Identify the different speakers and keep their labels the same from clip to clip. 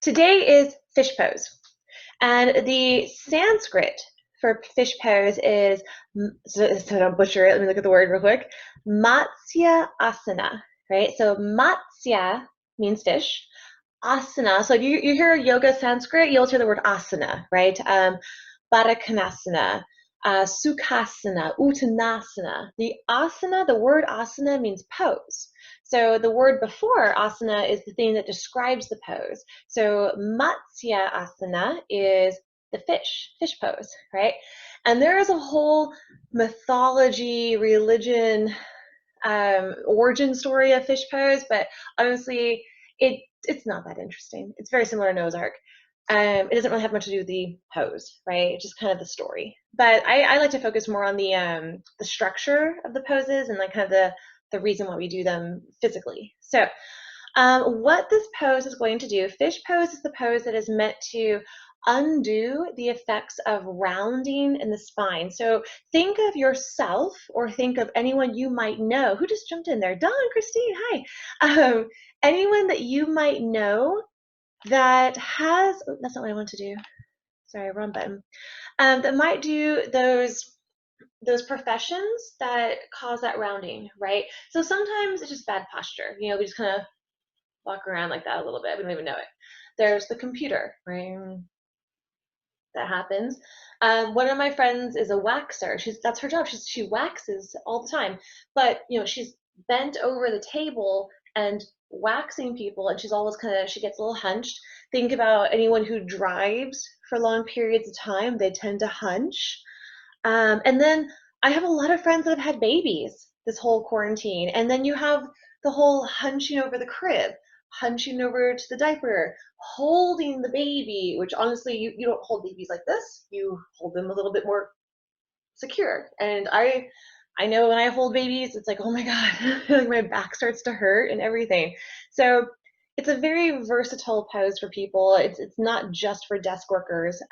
Speaker 1: Today is fish pose, and the Sanskrit for fish pose is, so I don't butcher it, let me look at the word real quick, Matsya Asana, right? So Matsya means fish. Asana, so if you hear yoga Sanskrit, you'll hear the word asana, right? Baddha Konasana, Sukhasana, Uttanasana. The word asana means pose. So the word before asana is the thing that describes the pose. So Matsya Asana is the fish pose, right? And there is a whole mythology, religion, origin story of fish pose, but honestly, it's not that interesting. It's very similar to Noah's Ark. It doesn't really have much to do with the pose, right? It's just kind of the story. But I like to focus more on the structure of the poses and like kind of the reason why we do them physically. So what this pose is going to do, fish pose is the pose that is meant to undo the effects of rounding in the spine. So think of yourself or think of anyone you might know. Who just jumped in there? Dawn, Christine, hi. Anyone that you might know that has, oh, that's not what I want to do. Sorry, wrong button. That might do those professions that cause that rounding, right? So sometimes it's just bad posture. You know, we just kind of walk around like that a little bit. We don't even know it. There's the computer, right? That happens. One of my friends is a waxer. That's her job. She waxes all the time, but you know she's bent over the table and waxing people, and she's always she gets a little hunched. Think about anyone who drives for long periods of time; they tend to hunch. And then I have a lot of friends that have had babies this whole quarantine, and then you have the whole hunching over the crib, hunching over to the diaper, holding the baby, which honestly, you don't hold babies like this. You hold them a little bit more secure. And I know when I hold babies, it's like, oh my God, like my back starts to hurt and everything. So it's a very versatile pose for people. It's not just for desk workers.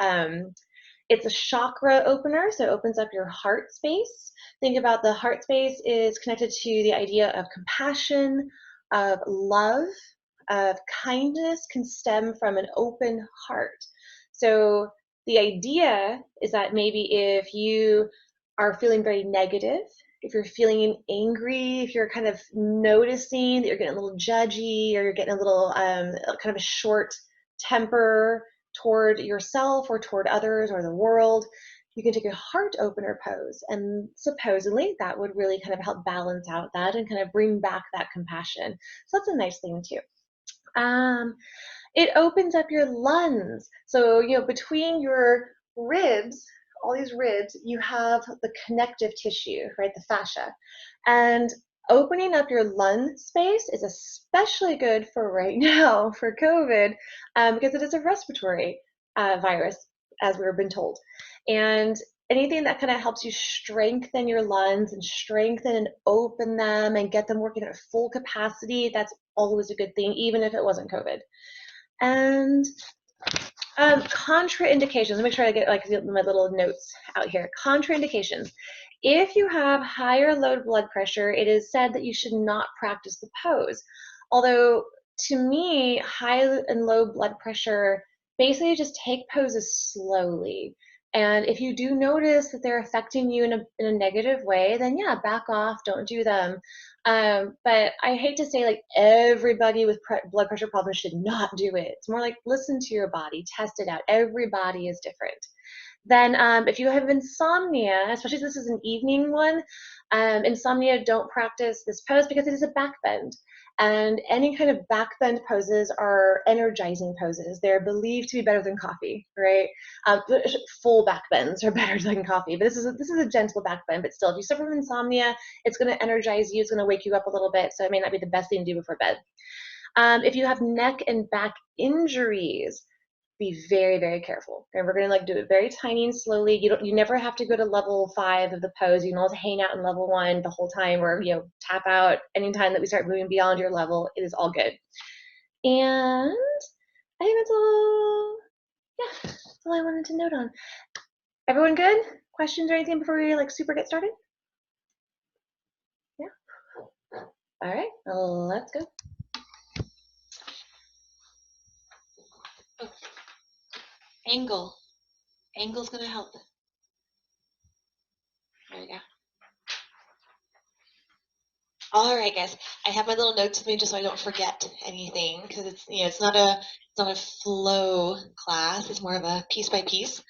Speaker 1: It's a chakra opener, so it opens up your heart space. Think about the heart space is connected to the idea of compassion, of love, of kindness can stem from an open heart. So the idea is that maybe if you are feeling very negative, if you're feeling angry, if you're kind of noticing that you're getting a little judgy or you're getting a little kind of a short temper toward yourself or toward others or the world, you can take a heart opener pose. And supposedly that would really kind of help balance out that and kind of bring back that compassion. So that's a nice thing too. Um, it opens up your lungs. So, you know, between your ribs, all these ribs, you have the connective tissue, right? The fascia. And opening up your lung space is especially good for right now for COVID because it is a respiratory virus, as we've been told. And anything that kind of helps you strengthen your lungs and strengthen and open them and get them working at full capacity, that's always a good thing, even if it wasn't COVID. And contraindications, let me make sure I get like my little notes out here. Contraindications. If you have high or low blood pressure, it is said that you should not practice the pose. Although to me, high and low blood pressure, basically just take poses slowly. And if you do notice that they're affecting you in a negative way, then yeah, back off, don't do them. But I hate to say like everybody with blood pressure problems should not do it. It's more like listen to your body, test it out. Everybody is different. Then if you have insomnia, especially if this is an evening one, insomnia, don't practice this pose because it is a back bend. And any kind of back bend poses are energizing poses. They're believed to be better than coffee, right? Full back bends are better than coffee, but this is a gentle back bend. But still, if you suffer from insomnia, it's going to energize you. It's going to wake you up a little bit, so it may not be the best thing to do before bed. If you have neck and back injuries, be very, very careful. And we're gonna like do it very tiny and slowly. You never have to go to level 5 of the pose. You can always hang out in level 1 the whole time, or you know, tap out anytime that we start moving beyond your level. It is all good. And I think that's all. Yeah, that's all I wanted to note on. Everyone good? Questions or anything before we like super get started? Yeah. All right, let's go. Angle. Angle's gonna help. There we go. All right, guys. I have my little notes with me just so I don't forget anything because it's not a flow class. It's more of a piece by piece.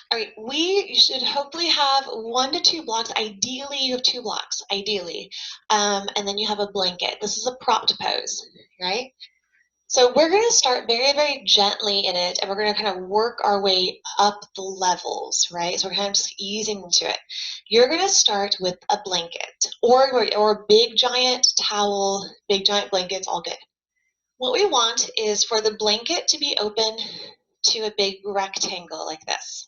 Speaker 1: All right, we should hopefully have 1 to 2 blocks. Ideally, you have 2 blocks, ideally. And then you have a blanket. This is a propped pose, right? So we're going to start very, very gently in it, and we're going to kind of work our way up the levels, right? So we're kind of just easing into it. You're going to start with a blanket or a big giant towel, big giant blankets, all good. What we want is for the blanket to be open to a big rectangle like this.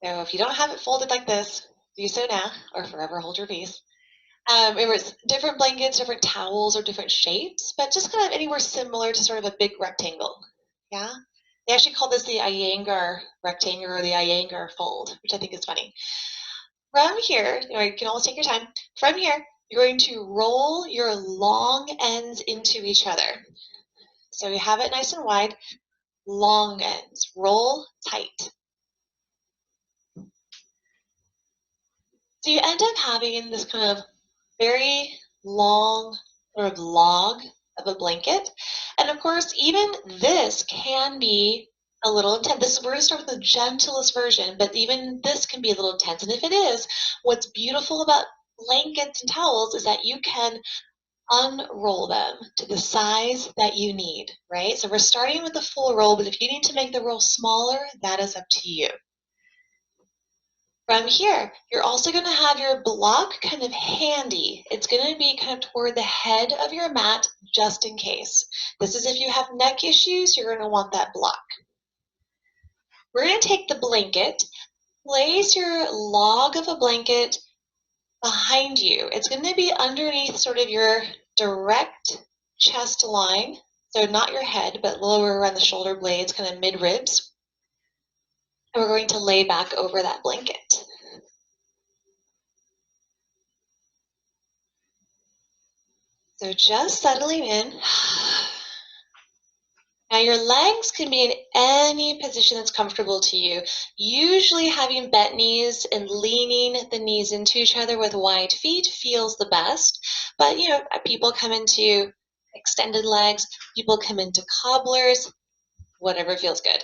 Speaker 1: So if you don't have it folded like this, do so now or forever hold your peace. It was different blankets, different towels, or different shapes, but just kind of anywhere similar to sort of a big rectangle. Yeah? They actually call this the Iyengar rectangle or the Iyengar fold, which I think is funny. From here, you can always take your time. From here, you're going to roll your long ends into each other. So you have it nice and wide, long ends. Roll tight. So you end up having this kind of very long sort of log of a blanket. And of course, even this can be a little intense. We're going to start with the gentlest version, but even this can be a little intense. And if it is, what's beautiful about blankets and towels is that you can unroll them to the size that you need, right? So we're starting with the full roll, but if you need to make the roll smaller, that is up to you. From here, you're also going to have your block kind of handy. It's going to be kind of toward the head of your mat just in case. This is if you have neck issues, you're going to want that block. We're going to take the blanket, place your log of a blanket behind you. It's going to be underneath sort of your direct chest line, so not your head, but lower around the shoulder blades, kind of mid-ribs. And we're going to lay back over that blanket. So just settling in. Now your legs can be in any position that's comfortable to you. Usually having bent knees and leaning the knees into each other with wide feet feels the best. But people come into extended legs, people come into cobblers, whatever feels good.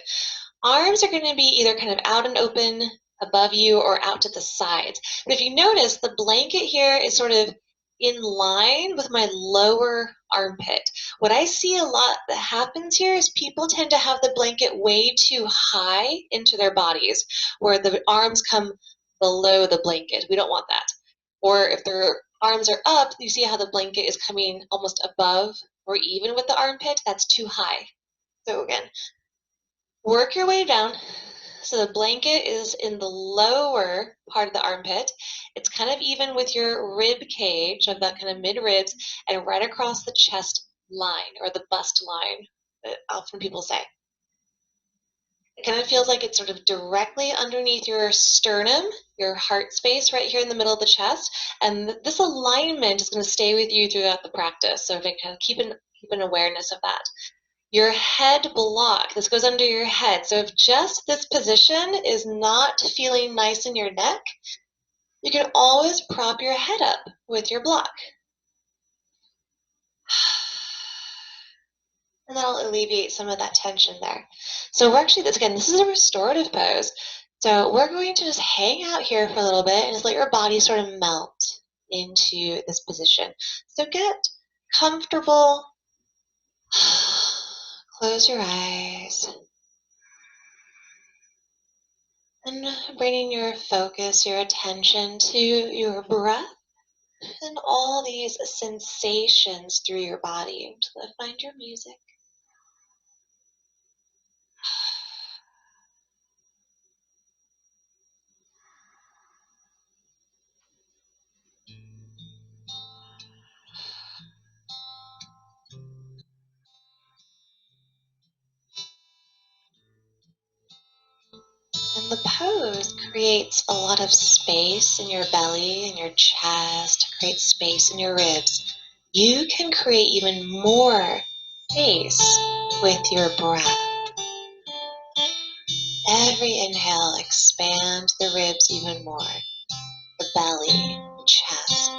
Speaker 1: Arms are going to be either kind of out and open above you or out to the sides. But if you notice, the blanket here is sort of in line with my lower armpit. What I see a lot that happens here is people tend to have the blanket way too high into their bodies, where the arms come below the blanket. We don't want that. Or if their arms are up, you see how the blanket is coming almost above or even with the armpit. That's too high. So again, work your way down. So the blanket is in the lower part of the armpit. It's kind of even with your rib cage of that kind of mid ribs and right across the chest line or the bust line that often people say. It kind of feels like it's sort of directly underneath your sternum, your heart space right here in the middle of the chest. And this alignment is going to stay with you throughout the practice. So if I kind of keep an awareness of that. Your head block, this goes under your head. So if just this position is not feeling nice in your neck, you can always prop your head up with your block. And that'll alleviate some of that tension there. So we're actually, this is a restorative pose. So we're going to just hang out here for a little bit and just let your body sort of melt into this position. So get comfortable. Close your eyes. And bringing your focus, your attention to your breath and all these sensations through your body. So find your music. And the pose creates a lot of space in your belly and your chest, creates space in your ribs. You can create even more space with your breath.
Speaker 2: every inhale, expand the ribs even more, the belly, the chest.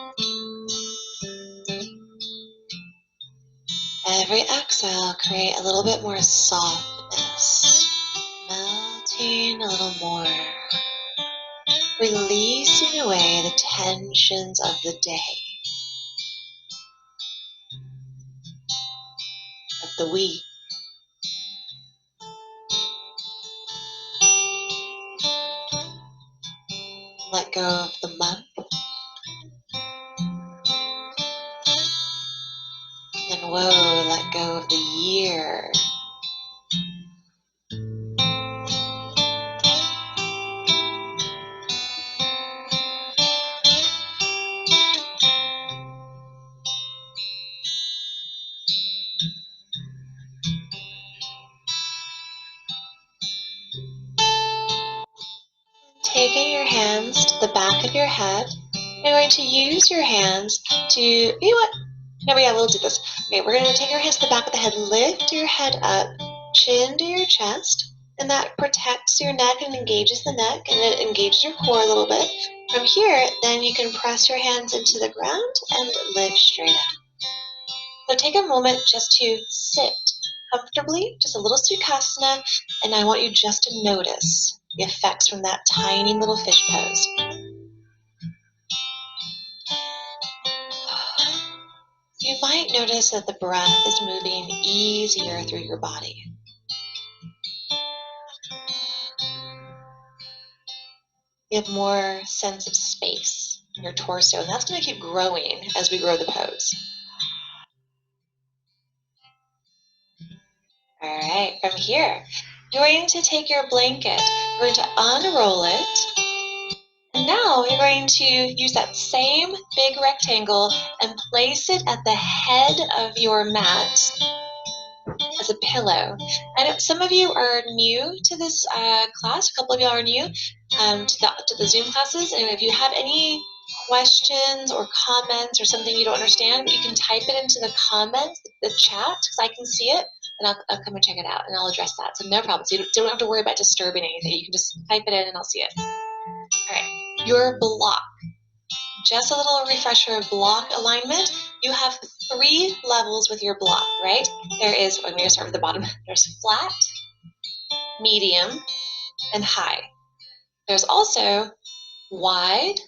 Speaker 2: Every exhale, create a little bit more softness, melting a little more, releasing away the tensions of the day, of the week. Let go of the month, and whoa, let go of the year. Taking your hands to the back of your head, you're going to use your hands to, you know what? No, yeah, we'll do this. Okay, we're going to take our hands to the back of the head, lift your head up, chin to your chest, and that protects your neck and engages the neck, and it engages your core a little bit. From here, then you can press your hands into the ground and lift straight up. So take a moment just to sit comfortably, just a little Sukhasana, and I want you just to notice the effects from that tiny little fish pose. You might notice that the breath is moving easier through your body. You have more sense of space in your torso, and that's going to keep growing as we grow the pose. All right, from here, you're going to take your blanket, you're going to unroll it, and now you're going to use that same big rectangle and place it at the head of your mat as a pillow. I know some of you are new to this class, a couple of you are new to the Zoom classes, and if you have any questions or comments or something you don't understand, you can type it into the comments, the chat, because I can see it, and I'll come and check it out, and I'll address that. So no problem. So you don't have to worry about disturbing anything. You can just type it in, and I'll see it. All right, your block. Just a little refresher of block alignment. You have 3 levels with your block, right? There is, I'm going to start with the bottom. There's flat, medium, and high. There's also wide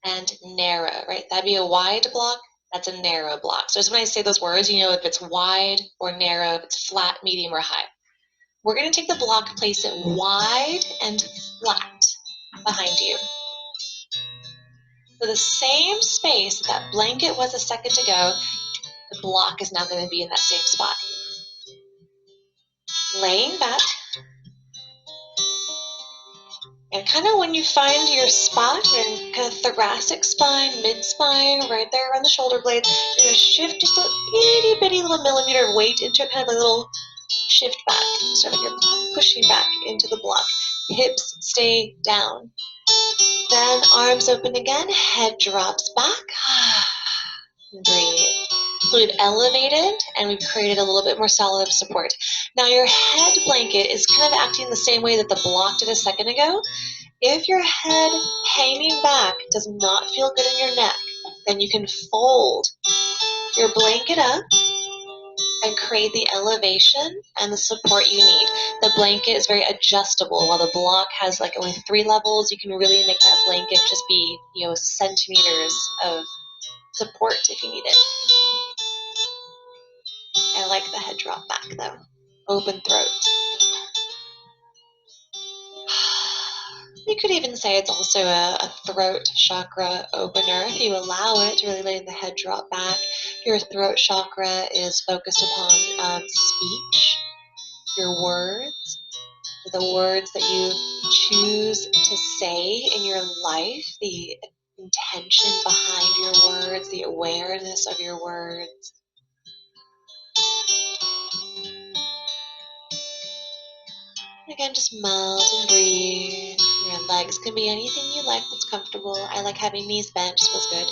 Speaker 2: and narrow, right? That'd be a wide block. That's a narrow block. So just when I say those words, you know if it's wide or narrow, if it's flat, medium, or high. We're going to take the block, place it wide and flat behind you. So the same space that blanket was a second ago, the block is now going to be in that same spot. Laying back. And kind of when you find your spot, in kind of thoracic spine, mid-spine, right there around the shoulder blades, you're going to shift just a itty bitty little millimeter of weight into it, kind of a little shift back. So like you're pushing back into the block. Hips stay down. Then arms open again, head drops back. Breathe. So we've elevated and we've created a little bit more solid support. Now your head blanket is kind of acting the same way that the block did a second ago. If your head hanging back does not feel good in your neck, then you can fold your blanket up and create the elevation and the support you need. The blanket is very adjustable. While the block has like only 3 levels, you can really make that blanket just be, centimeters of support if you need it. I like the head drop back though. Open throat. You could even say it's also a throat chakra opener if you allow it, really letting the head drop back. Your throat chakra is focused upon speech, your words, the words that you choose to say in your life, the intention behind your words, the awareness of your words. Again, just melt and breathe. Your legs can be anything you like that's comfortable. I like having knees bent, just feels good.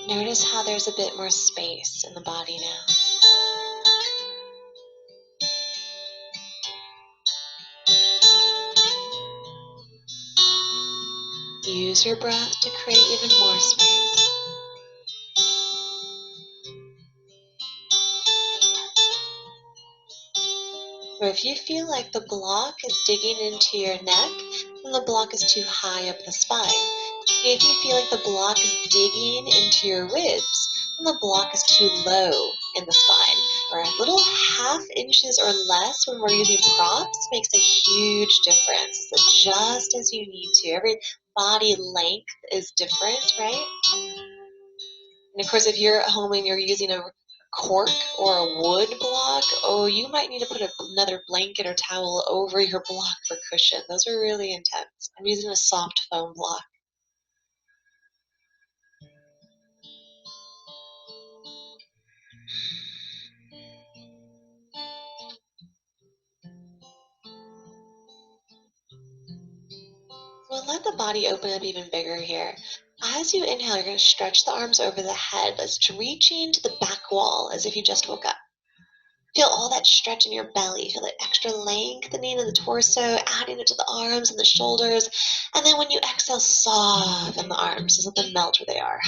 Speaker 2: Notice how there's a bit more space in the body now. Use your breath to create even more space. Or if you feel like the block is digging into your neck, then the block is too high up the spine. If you feel like the block is digging into your ribs, then the block is too low in the spine. Or a little ½ inches or less when we're using props makes a huge difference. So just as you need to. Every body length is different, right? And of course, if you're at home and you're using a cork or a wood block, oh, you might need to put another blanket or towel over your block for cushion. Those are really intense. I'm using a soft foam block. We'll let the body open up even bigger here. As you inhale, you're going to stretch the arms over the head. Let's reaching to the back wall as if you just woke up. Feel all that stretch in your belly. Feel that extra lengthening of the torso, adding it to the arms and the shoulders. And then when you exhale, soften the arms. Just let them melt where they are.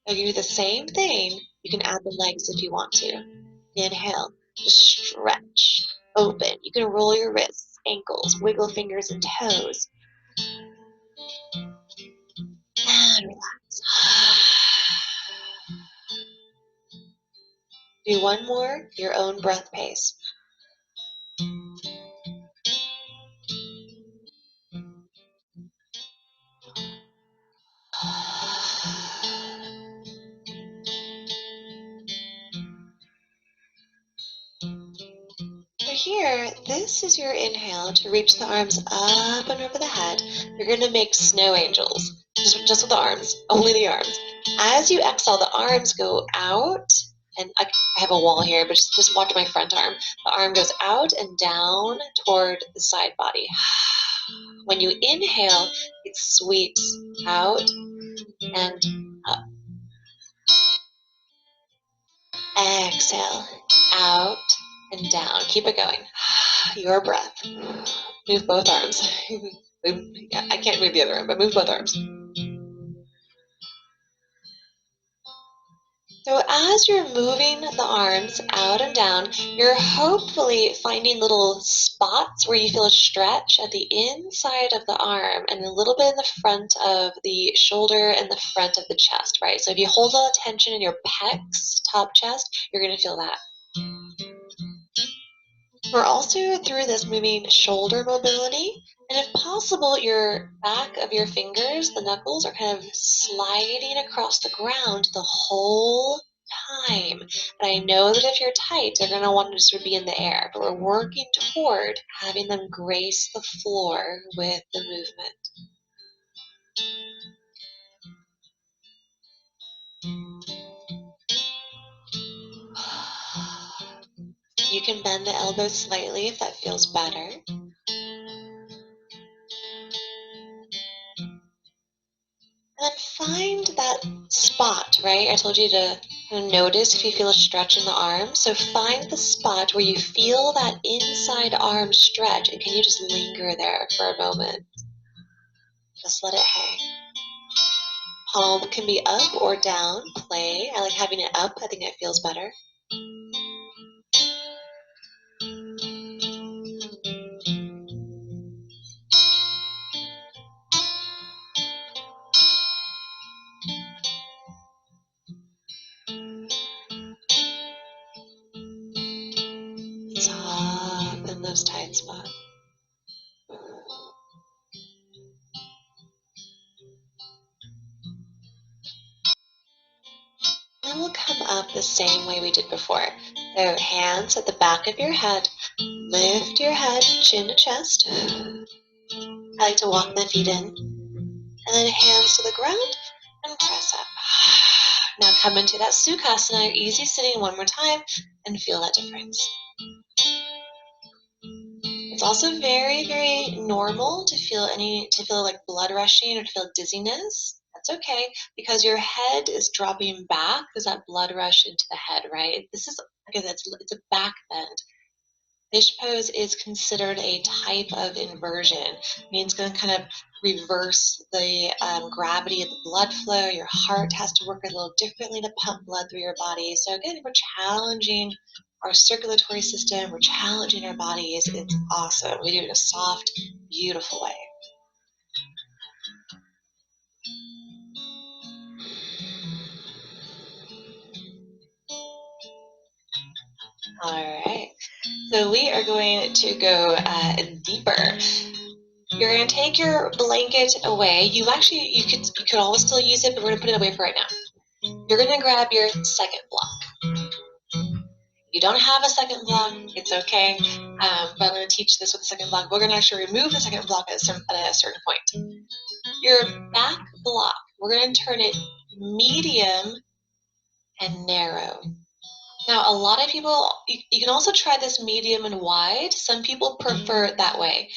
Speaker 2: Now you do the same thing. You can add the legs if you want to. Inhale, just stretch, open. You can roll your wrists, ankles, wiggle fingers and toes. And relax. Do one more, your own breath pace. So here, this is your inhale to reach the arms up and over the head. You're going to make snow angels, just with the arms, only the arms. As you exhale, the arms go out, and I have a wall here, but just watch my front arm. The arm goes out and down toward the side body. When you inhale, it sweeps out and up. Exhale, out and down. Keep it going. Your breath. Move both arms. I can't move the other arm, but move both arms. So as you're moving the arms out and down, you're hopefully finding little spots where you feel a stretch at the inside of the arm and a little bit in the front of the shoulder and the front of the chest, right? So if you hold all the tension in your pecs, top chest, you're going to feel that. We're also through this moving shoulder mobility, and if possible, your back of your fingers, the knuckles, are kind of sliding across the ground the whole time. And I know that if you're tight, they're going to want to sort of be in the air, but we're working toward having them grace the floor with the movement. You can bend the elbows slightly if that feels better. And then find that spot, right? I told you to kind of notice if you feel a stretch in the arm. So find the spot where you feel that inside arm stretch, and can you just linger there for a moment? Just let it hang. Palm can be up or down. Play. I like having it up. I think it feels better. Soften those tight spots. Then we'll come up the same way we did before. So hands at the back of your head. Lift your head, chin to chest. I like to walk the feet in. And then hands to the ground and press up. Now come into that Sukhasana, easy sitting one more time, and feel that difference. It's also very, very normal to feel like blood rushing or to feel dizziness. That's okay, because your head is dropping back. There's that blood rush into the head, right? This is, again, it's a back bend. Fish pose is considered a type of inversion. I mean, it's going to kind of reverse the gravity of the blood flow. Your heart has to work a little differently to pump blood through your body. So again, we're challenging our circulatory system. We're challenging our bodies. It's awesome. We do it in a soft, beautiful way. All right. So we are going to go deeper. You're going to take your blanket away. You could always still use it, but we're going to put it away for right now. You're going to grab your second block. You don't have a second block, it's okay. But I'm going to teach this with the second block. We're going to actually remove the second block at a certain point. Your back block, we're going to turn it medium and narrow. Now, a lot of people, you can also try this medium and wide. Some people prefer it that way.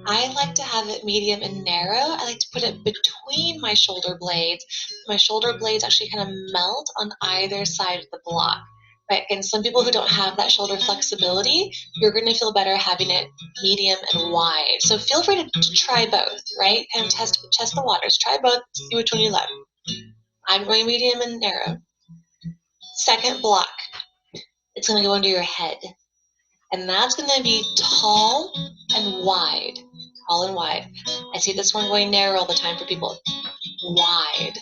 Speaker 2: I like to have it medium and narrow. I like to put it between my shoulder blades. My shoulder blades actually kind of melt on either side of the block. Right? And some people who don't have that shoulder flexibility, you're going to feel better having it medium and wide. So feel free to try both, right? Kind of test the waters. Try both, see which one you love. I'm going medium and narrow. Second block. It's going to go under your head. And that's going to be tall and wide. Tall and wide. I see this one going narrow all the time for people. Wide.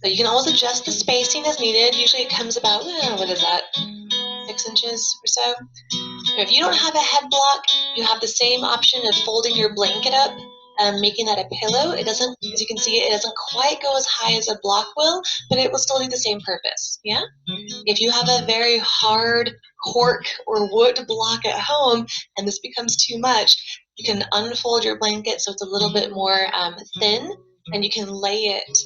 Speaker 2: So you can always adjust the spacing as needed. Usually it comes about, what is that, 6 inches or so. If you don't have a head block, you have the same option of folding your blanket up and making that a pillow. It doesn't, as you can see, it doesn't quite go as high as a block will, but it will still do the same purpose. Yeah? If you have a very hard cork or wood block at home and this becomes too much, you can unfold your blanket so it's a little bit more thin, and you can lay it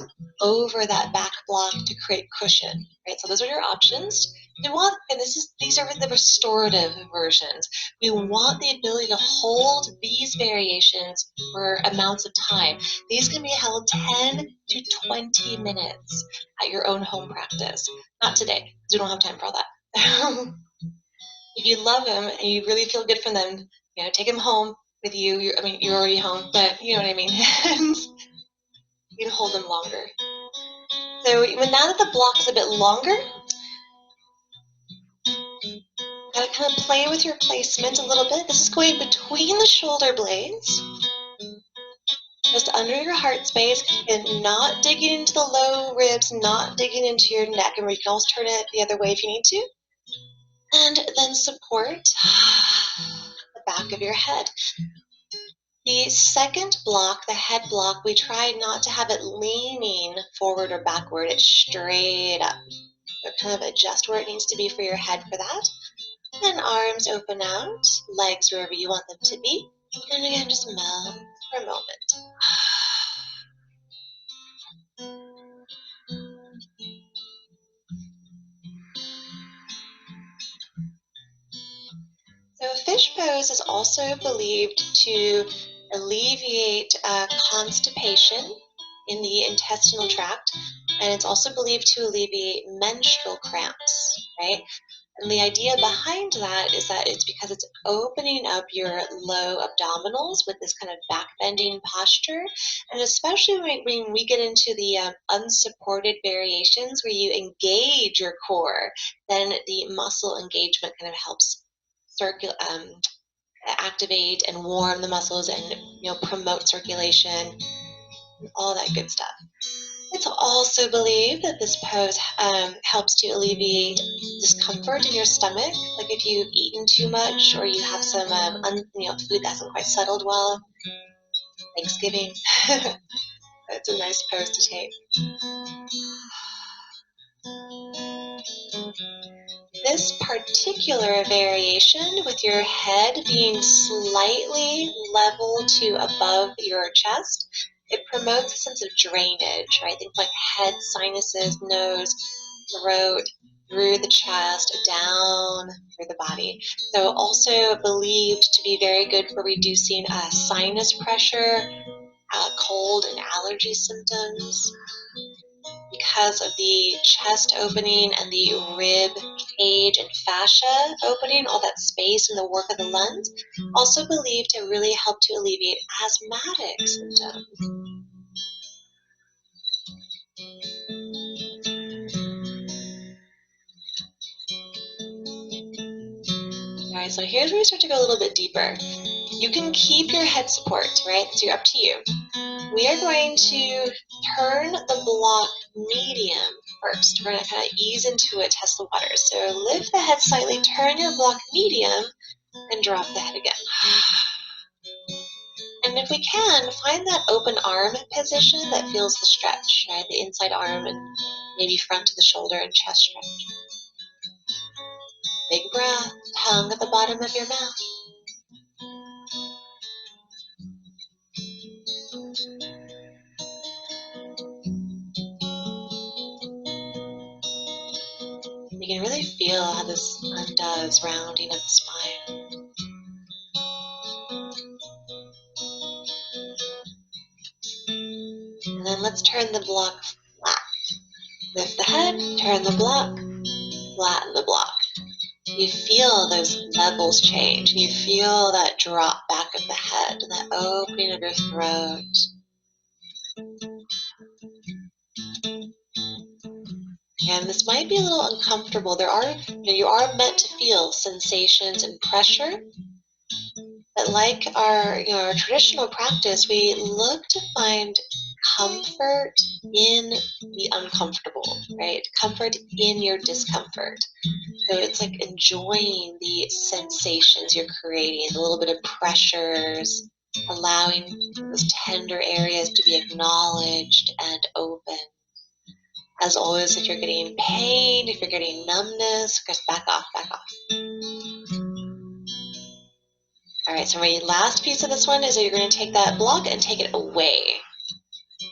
Speaker 2: over that back block to create cushion. Right? So those are your options. We want, and these are the restorative versions. We want the ability to hold these variations for amounts of time. These can be held 10 to 20 minutes at your own home practice. Not today, because we don't have time for all that. If you love them and you really feel good from them, take them home with you. You're already home, but you know what I mean. You can hold them longer. So now that the block is a bit longer, gotta kind of play with your placement a little bit. This is going between the shoulder blades, just under your heart space, and not digging into the low ribs, not digging into your neck. And you can always turn it the other way if you need to. And then support the back of your head. The second block, the head block, we try not to have it leaning forward or backward. It's straight up. So kind of adjust where it needs to be for your head for that. Then arms open out, legs wherever you want them to be. And again, just melt for a moment. So fish pose is also believed to alleviate constipation in the intestinal tract, and it's also believed to alleviate menstrual cramps, right? And the idea behind that is that it's because it's opening up your low abdominals with this kind of back bending posture. And especially when we get into the unsupported variations where you engage your core, then the muscle engagement kind of helps activate and warm the muscles and promote circulation, all that good stuff. It's also believed that this pose helps to alleviate discomfort in your stomach, like if you've eaten too much or you have some food that hasn't quite settled well. Thanksgiving. It's a nice pose to take. This particular variation with your head being slightly level to above your chest, it promotes a sense of drainage, right? Things like head, sinuses, nose, throat, through the chest, down through the body. So also believed to be very good for reducing sinus pressure, cold and allergy symptoms. Because of the chest opening and the rib cage and fascia opening, all that space and the work of the lungs, also believed to really help to alleviate asthmatic symptoms. All right, so here's where we start to go a little bit deeper. You can keep your head support, right? So up to you. We are going to turn the block medium first. We're going to kind of ease into it, test the waters. So lift the head slightly, turn your block medium, and drop the head again. And if we can, find that open arm position that feels the stretch, right? The inside arm and maybe front of the shoulder and chest stretch. Big breath, tongue at the bottom of your mouth. You can really feel how this undoes rounding of the spine. And then let's turn the block flat. Lift the head, turn the block, flatten the block. You feel those levels change. You feel that drop back of the head, that opening of your throat. And this might be a little uncomfortable. You are meant to feel sensations and pressure. But like our traditional practice, we look to find comfort in the uncomfortable, right? Comfort in your discomfort. So it's like enjoying the sensations you're creating, the little bit of pressures, allowing those tender areas to be acknowledged and open. As always, if you're getting pain, if you're getting numbness, just back off, back off. All right, so my last piece of this one is that you're going to take that block and take it away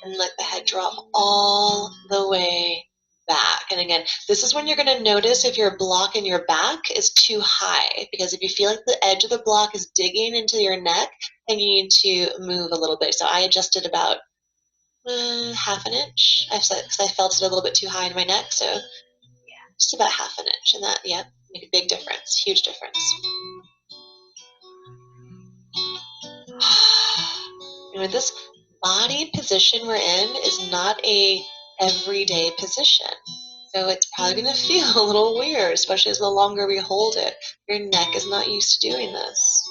Speaker 2: and let the head drop all the way back. And again, this is when you're going to notice if your block in your back is too high, because if you feel like the edge of the block is digging into your neck, then you need to move a little bit. So I adjusted about half an inch because I felt it a little bit too high in my neck. So yeah, just about half an inch. And that, yeah, make a big difference, huge difference. This body position we're in is not a everyday position. So it's probably going to feel a little weird, especially as the longer we hold it. Your neck is not used to doing this.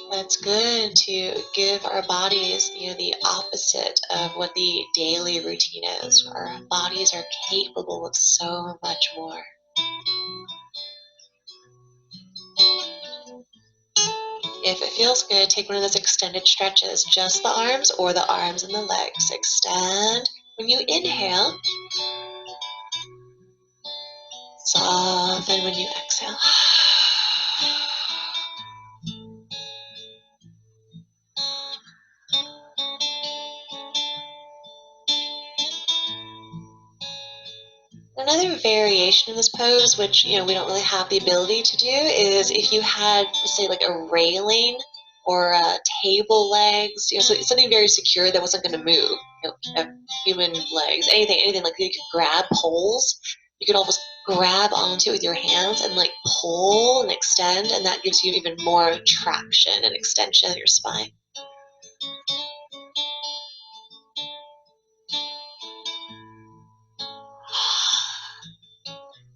Speaker 2: But it's good to give our bodies, the opposite of what the daily routine is. Our bodies are capable of so much more. If it feels good, take one of those extended stretches, just the arms or the arms and the legs. Extend. When you inhale, soften when you exhale. Another variation of this pose, which we don't really have the ability to do, is if you had, say, like a railing or table legs, so something very secure that wasn't going to move. Human legs, anything like you could grab poles. You could almost grab onto it with your hands and like pull and extend, and that gives you even more traction and extension of your spine.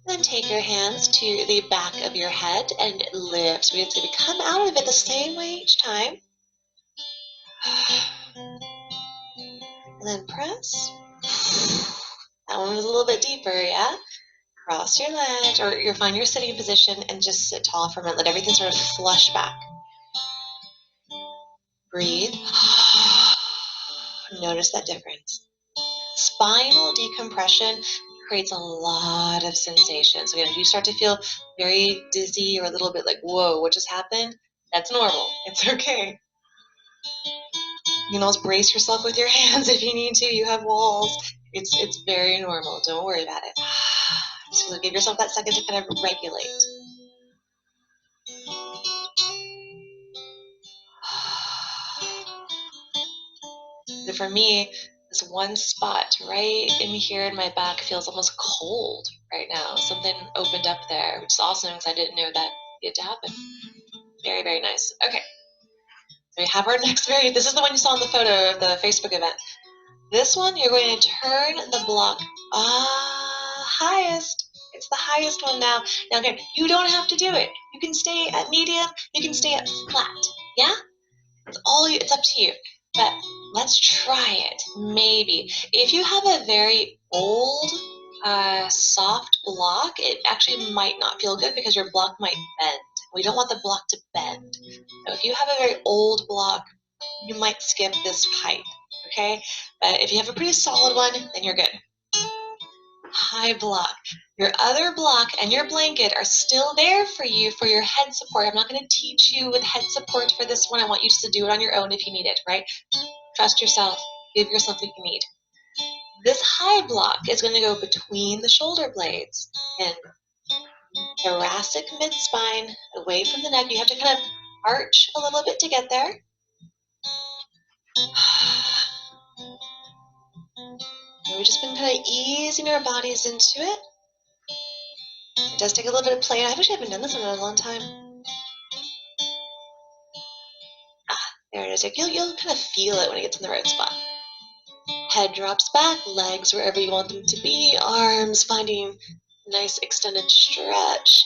Speaker 2: Then take your hands to the back of your head and lift. So we have to come out of it the same way each time. And then press. That one was a little bit deeper, yeah? Cross your legs, or you'll find your sitting position and just sit tall for a minute. Let everything sort of flush back. Breathe. Notice that difference. Spinal decompression creates a lot of sensations. So if you start to feel very dizzy or a little bit like, whoa, what just happened? That's normal. It's okay. You can always brace yourself with your hands if you need to. You have walls. It's very normal. Don't worry about it. So give yourself that second to kind of regulate. But for me, this one spot right in here in my back feels almost cold right now. Something opened up there, which is awesome because I didn't know that it had to happen. Very, very nice. Okay. So we have our next variant. This is the one you saw in the photo of the Facebook event. This one, you're going to turn the block highest. It's the highest one now. Now, again, you don't have to do it. You can stay at medium. You can stay at flat. Yeah? It's up to you. But let's try it. Maybe. If you have a very old, soft block, it actually might not feel good because your block might bend. We don't want the block to bend. So if you have a very old block, you might skip this height. Okay? But if you have a pretty solid one, then you're good. High block. Your other block and your blanket are still there for you for your head support. I'm not going to teach you with head support for this one. I want you just to do it on your own if you need it, right? Trust yourself. Give yourself what you need. This high block is going to go between the shoulder blades and thoracic mid-spine, away from the neck. You have to kind of arch a little bit to get there. And we've just been kind of easing our bodies into it. It does take a little bit of play. I wish I haven't done this one in a long time. There it is. You'll kind of feel it when it gets in the right spot. Head drops back, legs wherever you want them to be, arms finding a nice extended stretch.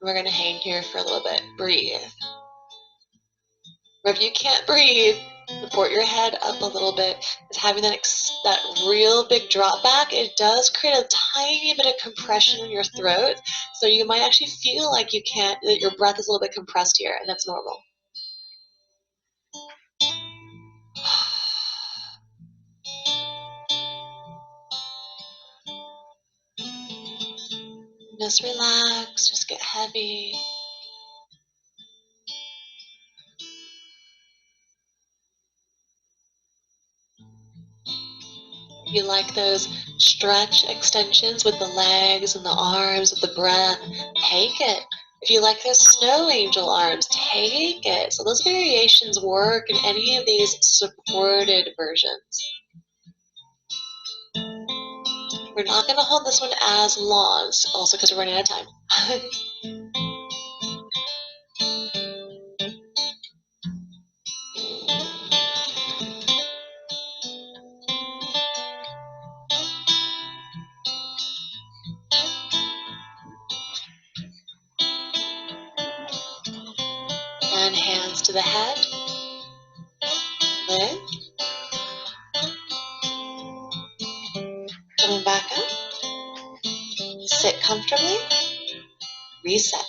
Speaker 2: We're going to hang here for a little bit. Breathe. Or if you can't breathe, support your head up a little bit. Because having that real big drop back, it does create a tiny bit of compression in your throat. So you might actually feel like that your breath is a little bit compressed here, and that's normal. Just relax, just get heavy. If you like those stretch extensions with the legs and the arms with the breath, take it. If you like those snow angel arms, take it. So those variations work in any of these supported versions. We're not going to hold this one as long, also because we're running out of time. And hands to the head. Lift. Coming back up. Sit comfortably. Reset.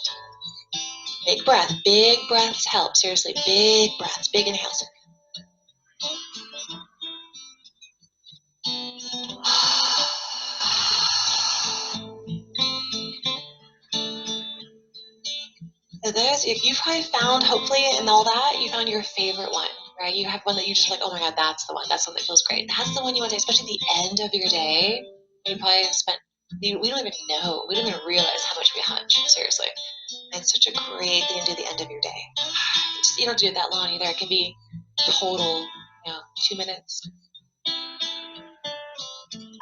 Speaker 2: Big breath. Big breaths help. Seriously, big breaths. Big inhales. So you probably found, hopefully, in all that, you found your favorite one, right? You have one that you just like, oh my God, that's the one. That's the one that feels great. That's the one you want to take, especially the end of your day. You probably have spent, we don't even know. We don't even realize how much we hunch, seriously. And it's such a great thing to do at the end of your day. You don't do it that long either. It can be total, 2 minutes.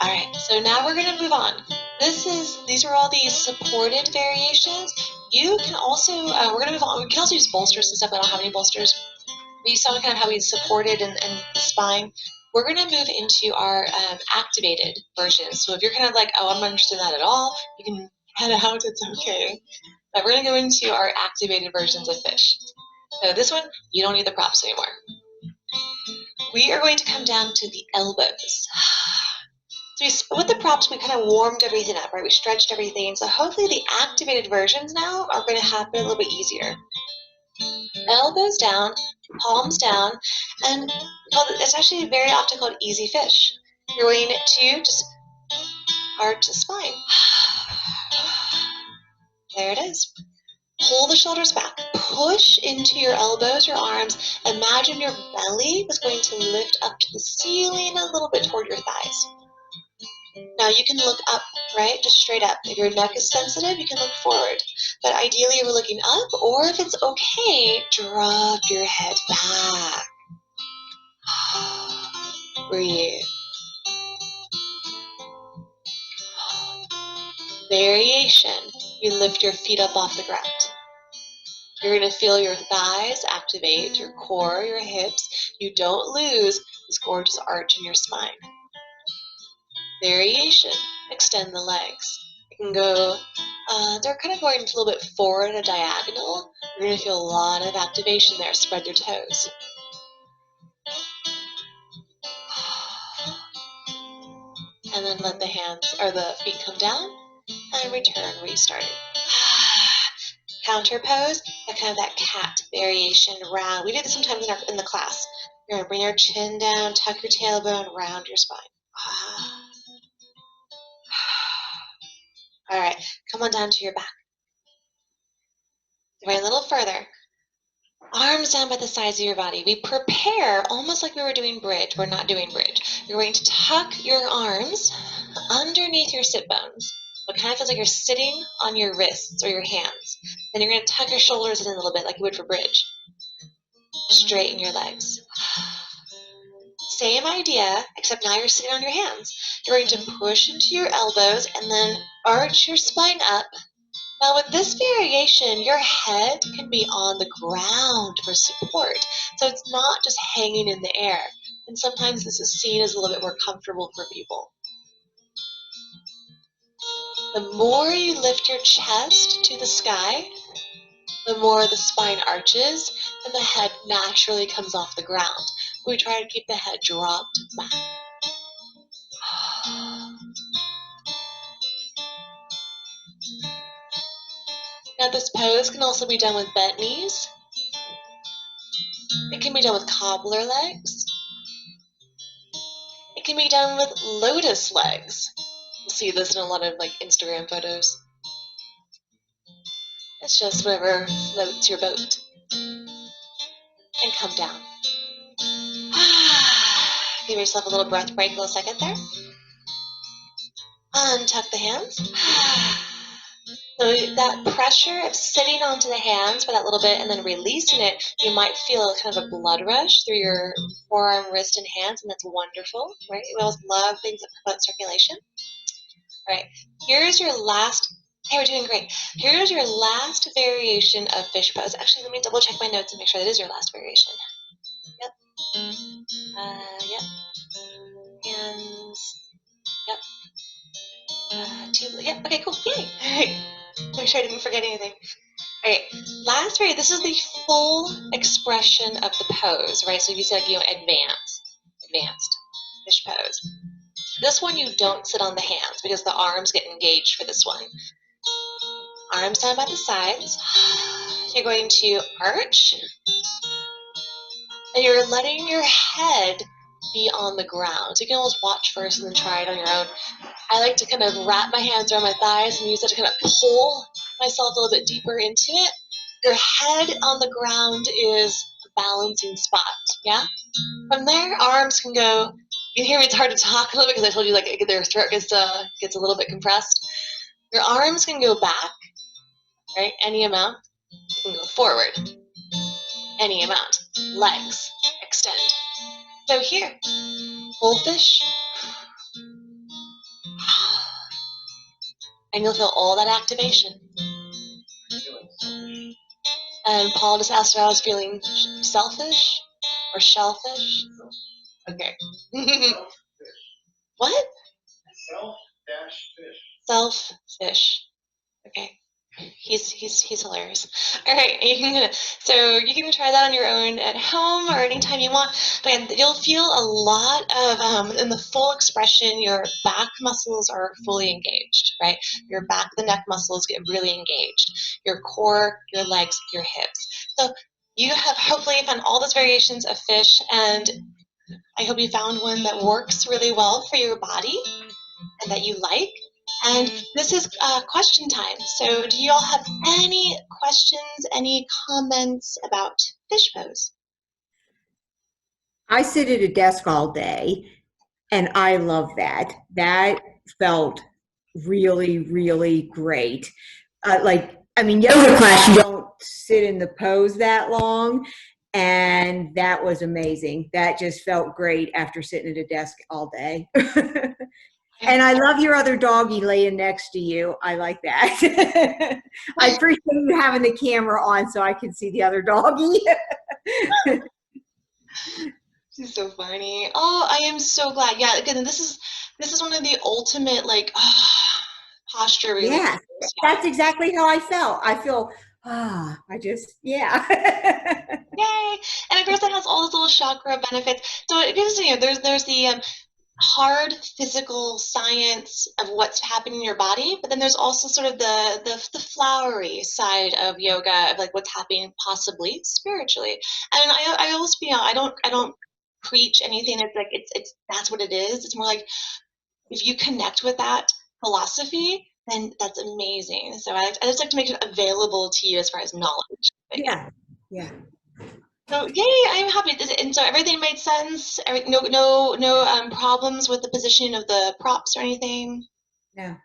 Speaker 2: All right, so now we're going to move on. These are all the supported variations. You can also, we're going to move on. We can also use bolsters and stuff. I don't have any bolsters. We saw kind of how we supported and the spine. We're going to move into our activated versions. So if you're kind of like, oh, I'm not interested in that at all, you can head out. It's okay. But we're going to go into our activated versions of fish. So this one, you don't need the props anymore. We are going to come down to the elbows. So with the props, we kind of warmed everything up, right? We stretched everything. So hopefully the activated versions now are going to happen a little bit easier. Elbows down, palms down, and it's actually very often called easy fish. You're going to just arch the spine. There it is. Pull the shoulders back. Push into your elbows, your arms. Imagine your belly was going to lift up to the ceiling a little bit toward your thighs. Now you can look up, right? Just straight up. If your neck is sensitive, you can look forward. But ideally, we're looking up, or if it's okay, drop your head back. Breathe. Variation. You lift your feet up off the ground. You're going to feel your thighs activate, your core, your hips. You don't lose this gorgeous arch in your spine. Variation. Extend the legs. You can go, they're kind of going a little bit forward at a diagonal. You're going to feel a lot of activation there. Spread your toes. And then let the hands or the feet come down and return where you started. Counter pose, kind of that cat variation round. We do this sometimes in the class. You're gonna bring your chin down, tuck your tailbone, round your spine. All right, come on down to your back. Right a little further. Arms down by the sides of your body. We prepare almost like we were doing bridge. We're not doing bridge. You're going to tuck your arms underneath your sit bones. It kind of feels like you're sitting on your wrists or your hands. Then you're going to tuck your shoulders in a little bit like you would for bridge. Straighten your legs. Same idea, except now you're sitting on your hands. You're going to push into your elbows and then arch your spine up. Now with this variation, your head can be on the ground for support. So it's not just hanging in the air. And sometimes this is seen as a little bit more comfortable for people. The more you lift your chest to the sky, the more the spine arches and the head naturally comes off the ground. We try to keep the head dropped back. Now this pose can also be done with bent knees. It can be done with cobbler legs. It can be done with lotus legs. You'll see this in a lot of like Instagram photos. It's just whatever floats your boat. And come down. Give yourself a little breath break, a little second there. Untuck the hands. So that pressure of sitting onto the hands for that little bit and then releasing it, you might feel kind of a blood rush through your forearm, wrist, and hands, and that's wonderful, right? We always love things that promote circulation. All right, here's your last, hey, we're doing great. Here's your last variation of fish pose. Actually, let me double check my notes and make sure that is your last variation. Yep. Yep. Hands. Yep. Yep. Okay, cool. Yay. All right. Make sure I didn't forget anything. All right, last variation. This is the full expression of the pose, right? So if you said, advanced fish pose. This one you don't sit on the hands because the arms get engaged for this one. Arms down by the sides. You're going to arch. And you're letting your head be on the ground. So you can almost watch first and then try it on your own. I like to kind of wrap my hands around my thighs and use it to kind of pull myself a little bit deeper into it. Your head on the ground is a balancing spot, yeah? From there, arms can go, you can hear me, it's hard to talk a little bit because I told you like their throat gets a little bit compressed. Your arms can go back, right? Any amount. You can go forward. Any amount. Legs, extend. So here, bullfish. And you'll feel all that activation. And Paul just asked if I was feeling selfish or shellfish. Okay. What? Self-fish. Self-fish. Okay. He's hilarious. All right, so you can try that on your own at home or anytime you want. But you'll feel a lot of in the full expression. Your back muscles are fully engaged, right? Your back, the neck muscles get really engaged. Your core, your legs, your hips. So you have hopefully found all those variations of fish, and I hope you found one that works really well for your body and that you like. And this is question time. So do you all have any questions, any comments about fish pose?
Speaker 3: I sit at a desk all day and I love that. That felt really, really great. Yoga class, you don't sit in the pose that long. And that was amazing. That just felt great after sitting at a desk all day. And I love your other doggy laying next to you. I like that. I appreciate you having the camera on so I can see the other doggy.
Speaker 2: She's so funny. Oh, I am so glad. Yeah, again, this is one of the ultimate like posture relief.
Speaker 3: Yeah, that's exactly how I felt. I feel, I just, yeah.
Speaker 2: Yay! And of course, it has all those little chakra benefits. So it gives there's the hard physical science of what's happening in your body, but then there's also sort of the flowery side of yoga, of like what's happening possibly spiritually. And I always I don't preach anything. It's like it's that's what it is. It's more like if you connect with that philosophy, then that's amazing. So I just like to make it available to you as far as knowledge.
Speaker 3: Yeah, yeah.
Speaker 2: So yay, I'm happy. And so everything made sense. No problems with the positioning of the props or anything.
Speaker 3: No,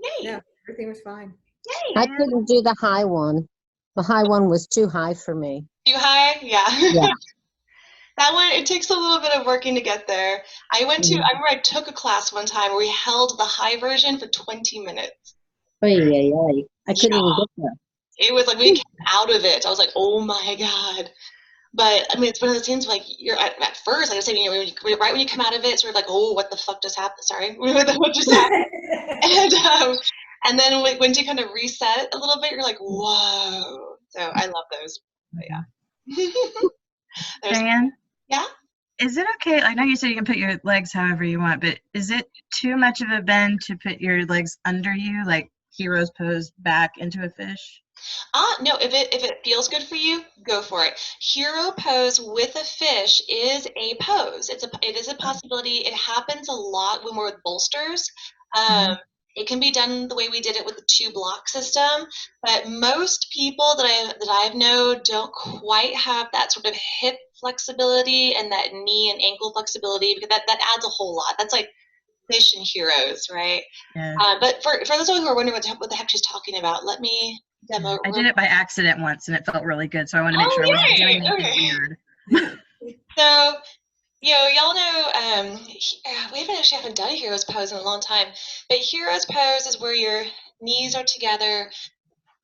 Speaker 2: Yay,
Speaker 3: no, everything was fine.
Speaker 2: yay.
Speaker 4: I couldn't do the high one. The high one was too high for me.
Speaker 2: Too high? Yeah.
Speaker 4: Yeah.
Speaker 2: That one, it takes a little bit of working to get there. I remember I took a class one time where we held the high version for 20 minutes.
Speaker 4: Ay, ay, ay. I couldn't even get there.
Speaker 2: It was like, we came out of it, I was like, oh my God. But I mean, it's one of those things like you're at first, like I said, right when you come out of it, it's sort of like, oh, what the fuck just happened? Sorry, what just happened? And then once you kind of reset a little bit, you're like, whoa. So I love those. But yeah.
Speaker 5: Diane?
Speaker 2: Yeah?
Speaker 5: Is it okay? I know you said you can put your legs however you want, but is it too much of a bend to put your legs under you, like hero's pose back into a fish?
Speaker 2: No, if it feels good for you, go for it. Hero pose with a fish is a pose. It is a possibility. It happens a lot when we're with bolsters. It can be done the way we did it with the 2-block system, but most people that I've known don't quite have that sort of hip flexibility and that knee and ankle flexibility, because that adds a whole lot. That's like fish and heroes, right?
Speaker 5: Yeah.
Speaker 2: But for those of you who are wondering what the heck she's talking about, let me demo.
Speaker 5: I did it by accident once, and it felt really good, so I want to make sure I wasn't doing anything weird.
Speaker 2: So, y'all know, we haven't done a hero's pose in a long time, but hero's pose is where your knees are together,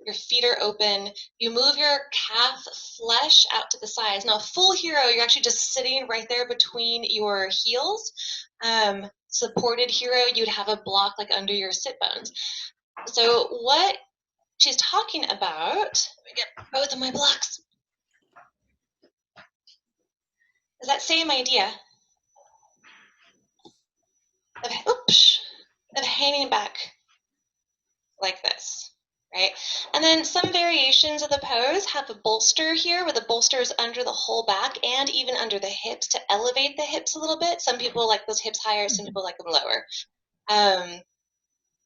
Speaker 2: your feet are open, you move your calf flesh out to the sides. Now, full hero, you're actually just sitting right there between your heels. Supported hero, you'd have a block like under your sit bones. So what she's talking about, let me get both of my blocks, is that same idea of hanging back like this, right? And then some variations of the pose have a bolster here, where the bolster is under the whole back and even under the hips to elevate the hips a little bit. Some people like those hips higher, some people like them lower.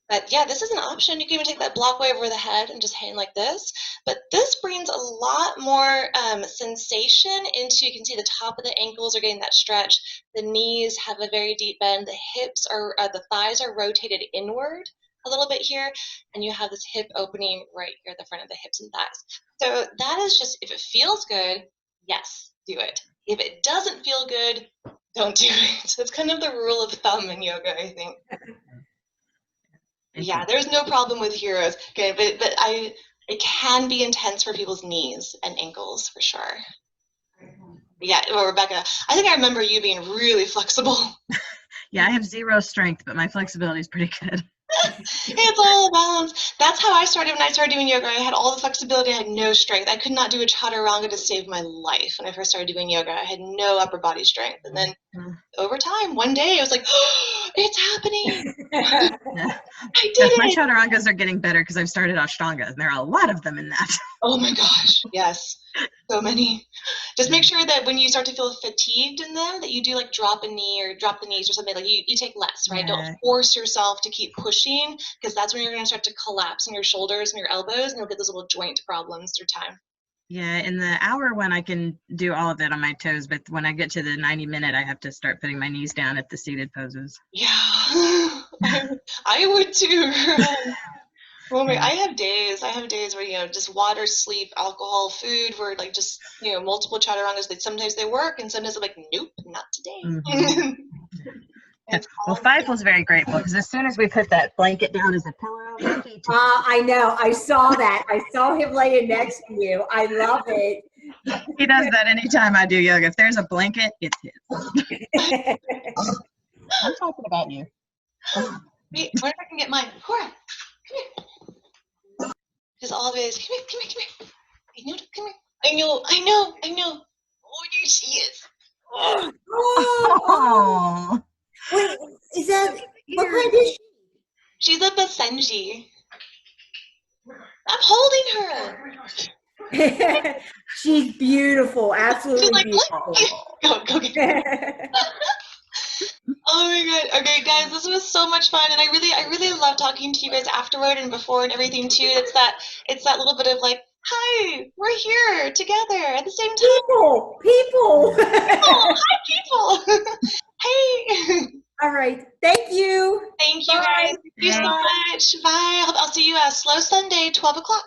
Speaker 2: But yeah, this is an option. You can even take that block way over the head and just hang like this. But this brings a lot more sensation into, you can see the top of the ankles are getting that stretch. The knees have a very deep bend. The hips the thighs are rotated inward a little bit here. And you have this hip opening right here at the front of the hips and thighs. So that is just, if it feels good, yes, do it. If it doesn't feel good, don't do it. So it's kind of the rule of thumb in yoga, I think. Yeah, there's no problem with heroes. Okay, but it can be intense for people's knees and ankles for sure. Yeah, well, Rebecca, I think I remember you being really flexible.
Speaker 5: Yeah, I have zero strength, but my flexibility is pretty good.
Speaker 2: It's all balance. That's how I started when I started doing yoga. I had all the flexibility, I had no strength. I could not do a chaturanga to save my life when I first started doing yoga. I had no upper body strength. And then over time, one day, I was like, oh, it's happening.
Speaker 5: Yeah.
Speaker 2: I did
Speaker 5: My
Speaker 2: it.
Speaker 5: chaturangas are getting better because I've started Ashtanga, and there are a lot of them in that.
Speaker 2: Oh my gosh, yes. So many. Just make sure that when you start to feel fatigued in them, that you do like drop a knee or drop the knees or something, like you take less, right?
Speaker 5: Yeah.
Speaker 2: Don't force yourself to keep pushing, because that's when you're going to start to collapse in your shoulders and your elbows, and you'll get those little joint problems through time.
Speaker 5: Yeah, in the hour one, I can do all of it on my toes, but when I get to the 90-minute, I have to start putting my knees down at the seated poses.
Speaker 2: Yeah, I would too. Oh my, I have days where, you know, just water, sleep, alcohol, food, where like just, you know, multiple chaturangas, that sometimes they work and sometimes I'm like, nope, not today.
Speaker 5: Mhm.
Speaker 2: And
Speaker 5: Well,
Speaker 2: all
Speaker 5: Fife was very grateful because as soon as we put that blanket down as a pillow, he took
Speaker 3: I know. I saw that. I saw him laying next to you. I love it.
Speaker 5: He does that anytime I do yoga. If there's a blanket, it's his. I'm talking about you.
Speaker 2: wait, where if I can get mine? Cora, come here. Just always, come here, come here, come here. I know, come here. I know. Oh, there she is. Oh,
Speaker 3: Oh,
Speaker 5: Oh,
Speaker 3: wait, is that, what kind is she?
Speaker 2: she's a Basenji. I'm holding her.
Speaker 3: She's beautiful,
Speaker 2: She's
Speaker 3: absolutely
Speaker 2: like,
Speaker 3: beautiful.
Speaker 2: look, go get her. Oh my god. Okay, guys, this was so much fun, and I really love talking to you guys afterward and before and everything too. It's that little bit of like, hi, we're here together at the same time.
Speaker 3: People.
Speaker 2: Oh, hi, people. Hey.
Speaker 3: All right. Thank you.
Speaker 2: Thank you
Speaker 3: Bye.
Speaker 2: guys. Thank you so
Speaker 3: Bye.
Speaker 2: much. Bye. I'll see you Slow Sunday, 12 o'clock.